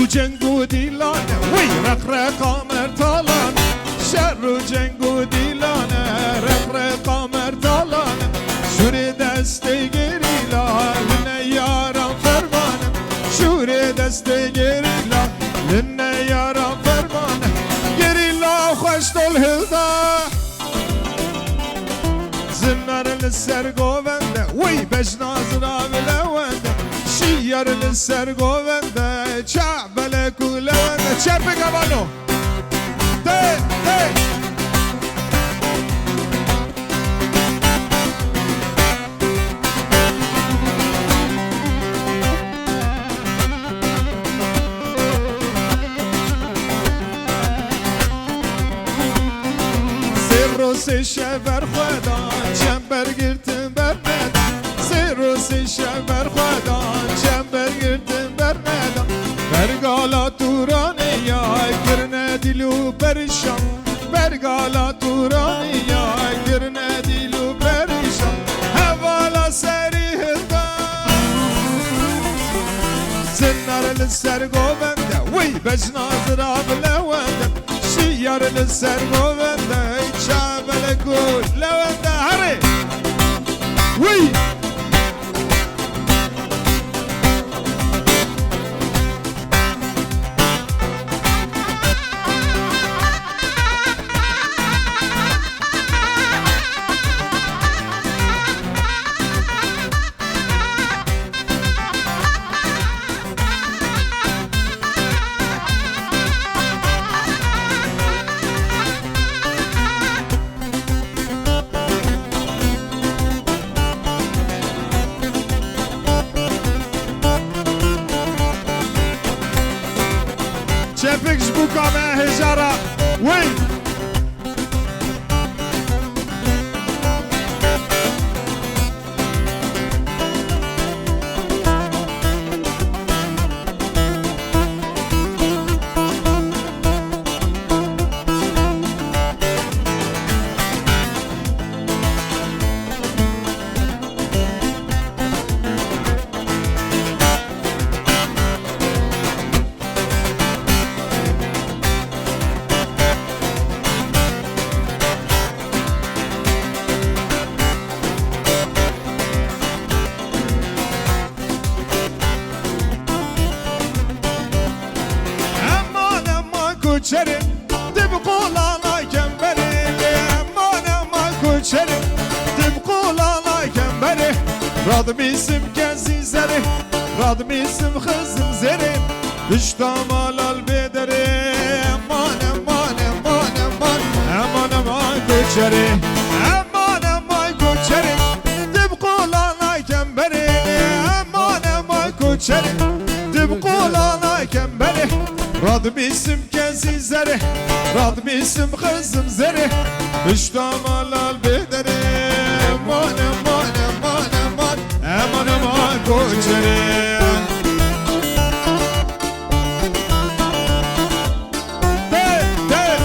جنگو دیلانه وی رق مرتالانه شر و جنگو دیلانه رق مرتالانه شوری دسته گریلا لنه یارم فرمانه شوری دسته گریلا لنه یارم فرمانه گریلا خوش دل هلدا زنار لسر گوونده وی بجناز را بلونده شیار لسر گوونده چعبل کولونده چپ گوانو ده ده سه شبر خودان چنبر گرتن بر ندان سه شبر خودان چنبر گرتن بر ندان برگالا تورانی یا گرنه دیلو پریشان برگالا تورانی یا گرنه دیلو پریشان حوالا سری هلدان زنار لسر گوونده وی بجناز را بلونده شیار لسر گوونده شعبل کول لونده هره وی چپک جبوکا من هجارا وی کوچرم دب قولانا کمبره امان کوچرم دب قولانا کمبره راد میسم کسی زره راد میسم خزم زره بشتام آلال بدره امان کوچره امان کوچره دب قولانا کمبره امان کوچره دب قولانا کمبره راد میسم کسی زره راد میسم خزم زره اشتام آلال بدره امان کوچره ده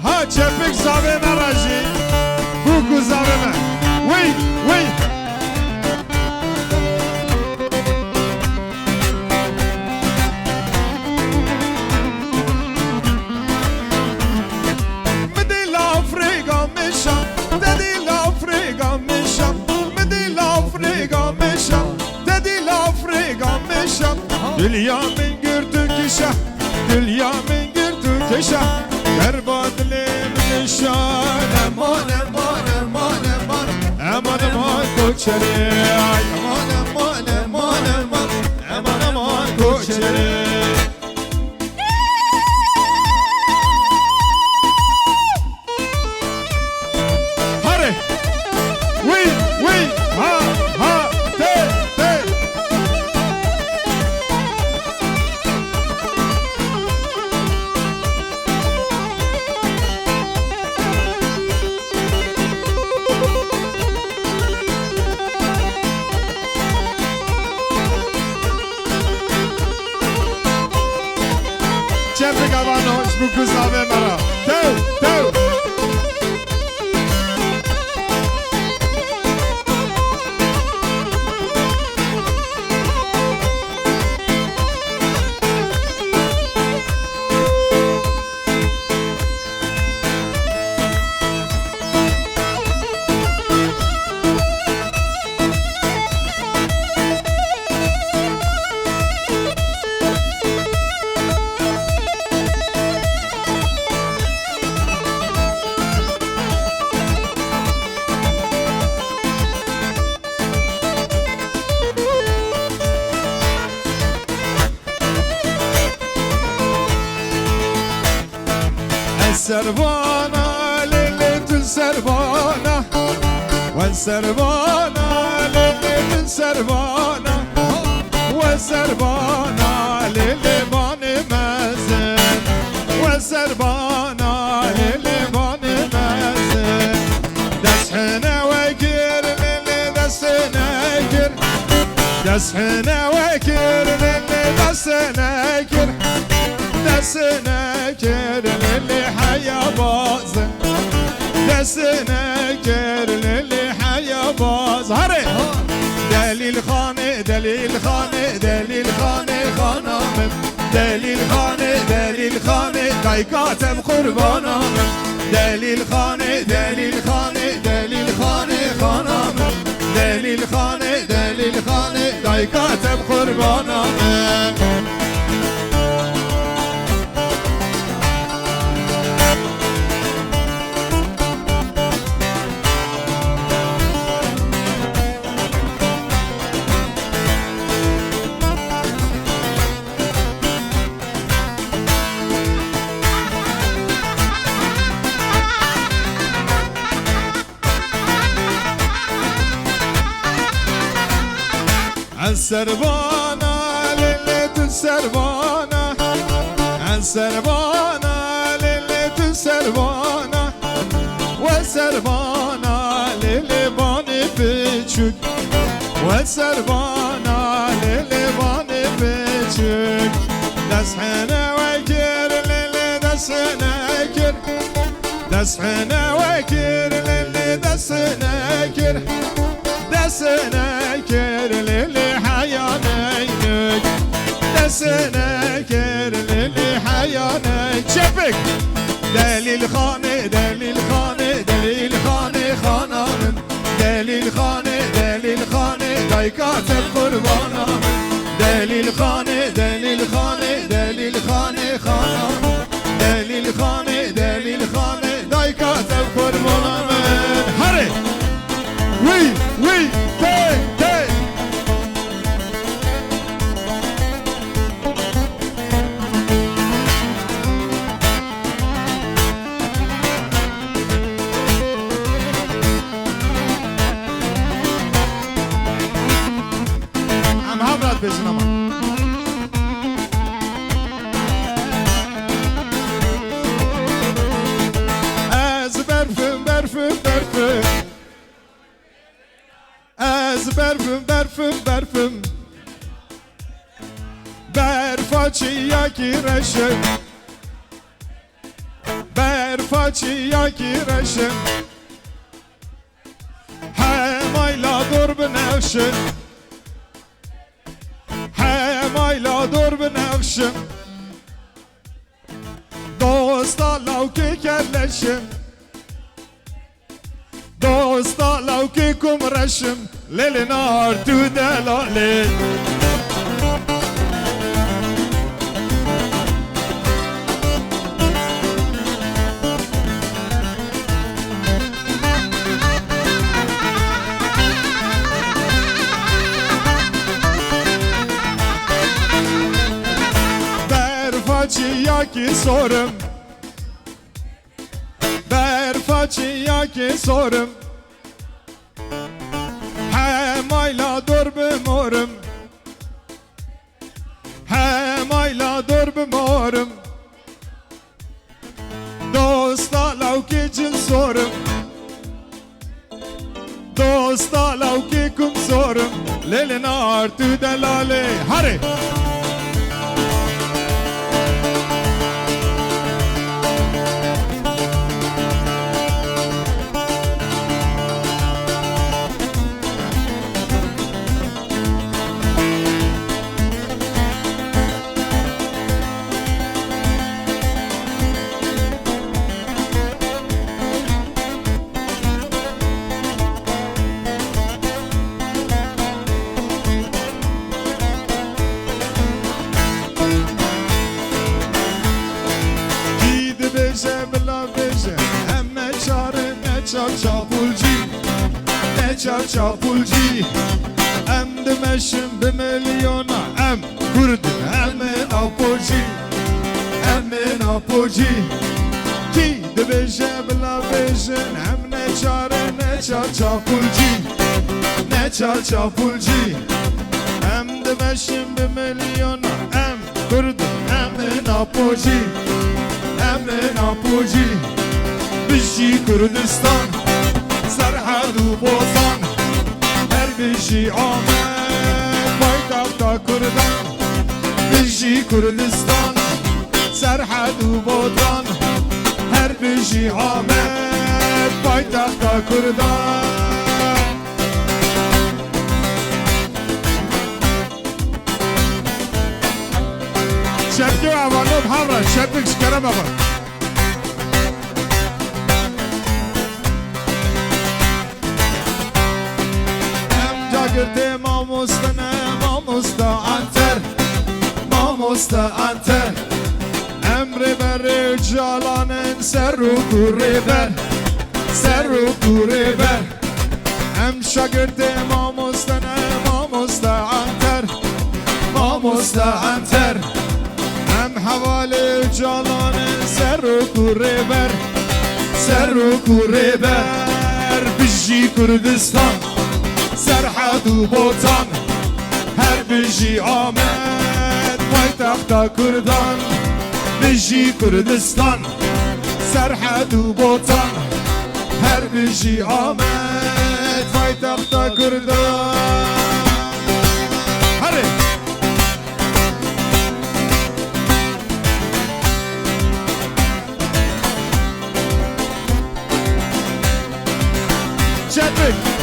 ها چپک زاوه مراجی بوکو زاوه من وی دلیا من گرتو کشا دلیا من گرتو کشا برباد لیم نشان امان کوچره امان کوچره هره وی ها چپ گوانوش بکو زاوه مرا تو والسربانة ليلة السربانة والسربانة ليلة السربانة والسربانة للبان مازن والسربانة للبان مازن دسحنا وكر دسحنا كر دسحنا وكر دسحنا كر دسنا كر للي حيا باز دسنا كر للي حيا باز هري دليل خانه دليل خانه دليل خانه خانم دليل خانه دايكاتم قربانم دليل خانه دليل خانه خانم دليل خانه دايكاتم قربانم السربانة ليلة السربانة السربانة ليلة السربانة والسربانة للبان بيشك والسربانة للبان بيشك دسحنا وكر للي دسحنا كر دسحنا وكر للي دسحنا كر دسنا كر للي حيانيك دسنا كر للي حيانيك شفك دليل خانه دليل خانه دليل خانه خانم دليل خانه دايكاتم قربانا دليل خانه دليل خانه خانم دليل خانه دايكاتم قربانا هري وي وي تي تي عم هبرد بزنما از برفم برفم برفم از برفم برفم برفم برفاچی یکی رشم برفاچی یکی رشم همایلا دور بنفشم همایلا دور بنفشم دوستا لوکی کلشم دوستا لوکی کم رشم لیل نار تو دلالی برفاچی یکی سورم برفاچی یکی سورم همایلا دور بمورم همایلا دور بمورم دوستا لوکی جن سورم دوستا لوکی کم سورم لیل نار تو دلاله هره çapulci em demeşim bimilyona em kurdin emin apoji ki بشه بلا بشن هم نچاره نچار چاپولجی نچار چاپولجی هم دمشیم به میلیون هم کرد هم ناپوجی هم ناپوجی بشی کردستان سرحد و بوطان هر بشی آمد پایتخت کردان بشی کردستان سرحد و بوطان هر بشی آمد پایتخت کردان شبکه اوانو بحمرا شبکه شکرم اوان گرده ما مستا انتر امر بر جالانن سر و کوره بر ام شاگرد ما مستا انتر ام حوال جالانن سر و کوره بر بجی کردستان سرحد و بوطان هر بجی آمد پایتخت کردان بجی کردستان سرحد و بوطان هر بجی آمد پایتخت کردان هره چطور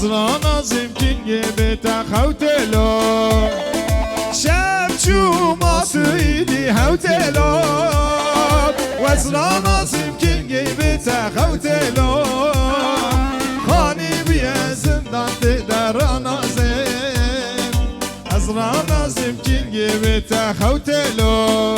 ازرا نازم کنگه بیتا خوتلو شب چو ما سویدی خوتلو وزرا نازم کنگه بیتا خوتلو خانی بیا زندان در نازم ازرا نازم کنگه بیتا خوتلو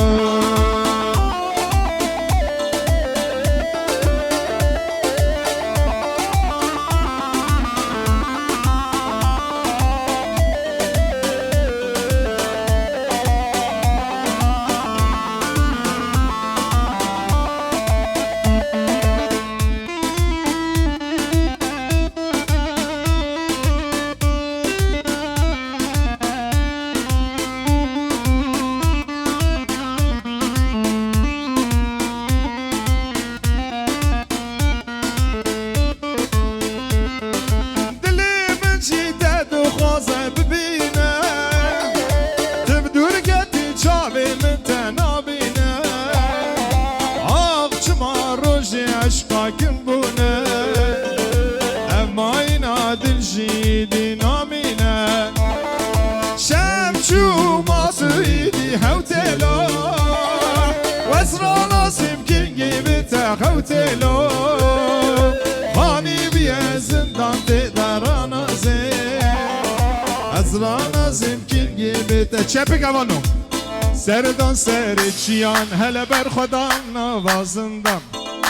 خوتلو خانی بیا زندان در نازم از را نازم کنگی بیتا چپک اوانو سردان سر چیان هل بر خدا نوازندم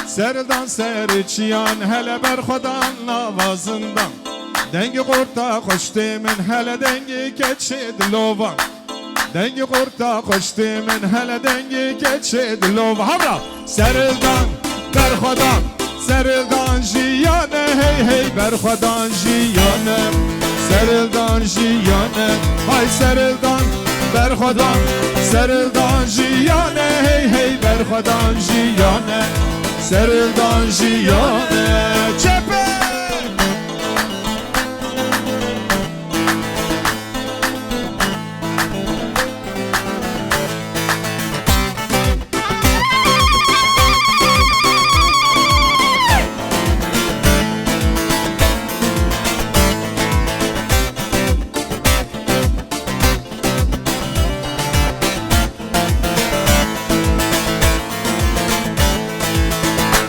سردان سر چیان هل بر خدا نوازندم دنگ قرطا خوشتی من هل دنگی کچه دلوان دنگ قرطا خوشتی من هل دنگی کچه دلوان همرا سردان بر خدا سرلدان جیانه هی هی برخودان جیانه سرلدان جیانه های سرلدان برخودان سرلدان جیانه هی هی برخودان جیانه سرلدان جیانه چپه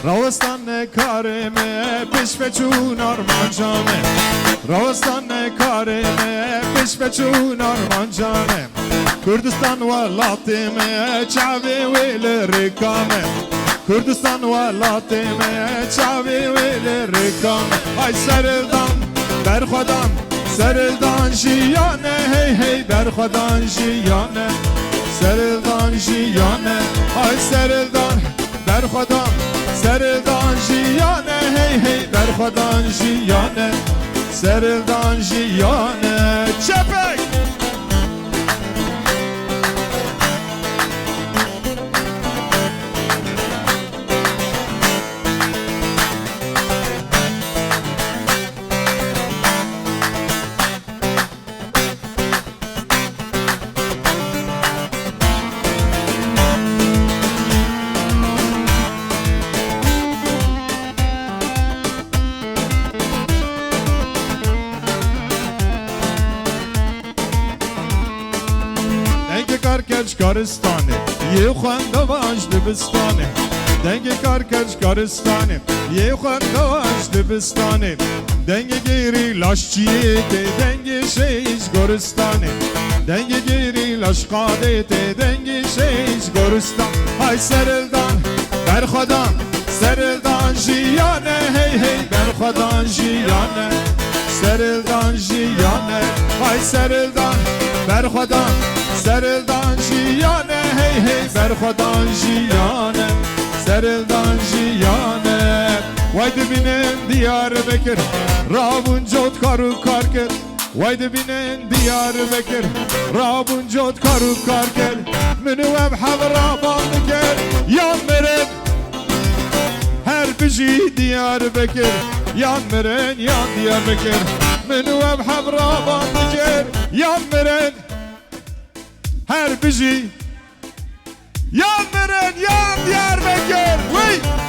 راستان کارمه پیش به چون آرمان جانه راستان کارمه پیش به چون آرمان جانه کردستان ولاتمه چاوی ویل رکامه کردستان ولاتمه چاوی ویل رکامه ای سرلدان برخودان سرلدان جیانه هی هی برخودان جیانه سرلدان جیانه ای سرلدان برخودان سرلدان جیانه هی هی برخودان جیانه سرلدان جیانه چپک کارستانه یه خواندواش دبستانه دنگ کار کارستانه یه خواندواش دبستانه دنگ گیری لاشچیه ته دنگ شیش گرستانه دنگ گیری لاشقاده ته دنگ شیش گرستان های سرلدان برخودان سرلدان جیانه هی هی برخودان جیانه سرلدان جیانه های سرلدان برخودان سرلدان جیانه هی هی برخودان جیانه سرلدان جیانه وای دبینن دیار بکر رابون جود کارو کار کرد وای دبینن دیار بکر رابون جود کارو کار کرد منو اب حبرا باند کرد یان مرد هر بجی دیار بکر یان مرن یان دیار بکر منو اب حبرا باند کرد یان مرن هر بجی یان مرن یان دیار بکر وی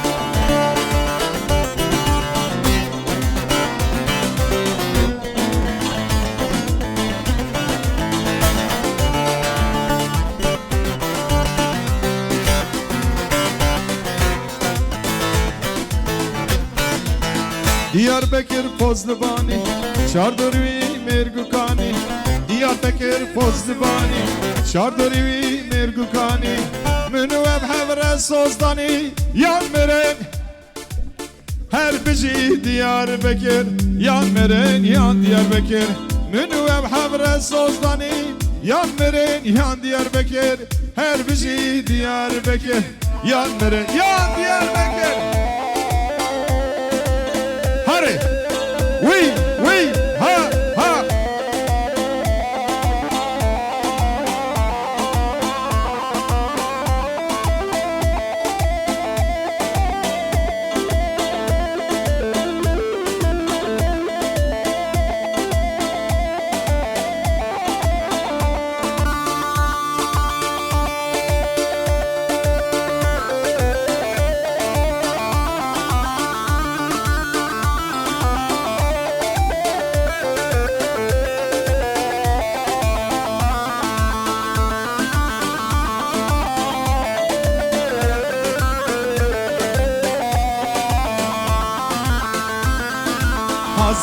Diyarbakır Fozlubani Şardurvi Mergukani Diyarbakır Fozlubani Şardurvi Mergukani Münüveb Havre Sozdani Yan meren Her bici Diyarbakır Yan meren yan Diyarbakır Münüveb Havre Sozdani Yan meren yan Diyarbakır Her bici Diyarbakır Yan meren yan Diyarbakır Oui, ha, ha.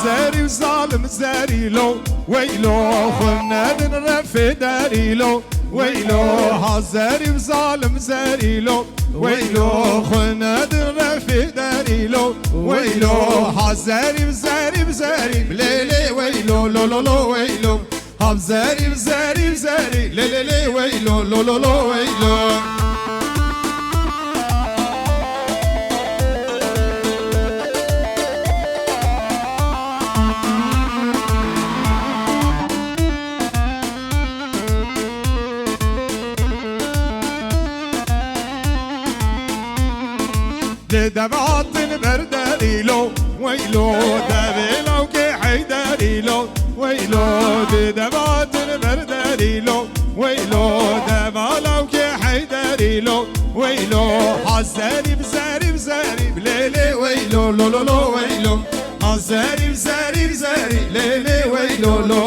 زاري وظالم زاريلو ويلو خلنا نرفي داريلو ويلو هزاري وظالم زاريلو ويلو خلنا نرفي داريلو ويلو هزاري وزاري وزاري ليلي ويلو لو لو لو ويلو هزاري وزاري وزاري ليلي ويلو لو لو لو ويلو دمعات البرداري لو ويلو دبيلو كي حيداري لو ويلو دمعات البرداري لو ويلو دمالو كي حيداري لو ويلو حزاري بزاري بزاري بليلي ويلو لو لو لو ويلو حزاري بزاري بزاري ليلي ويلو لو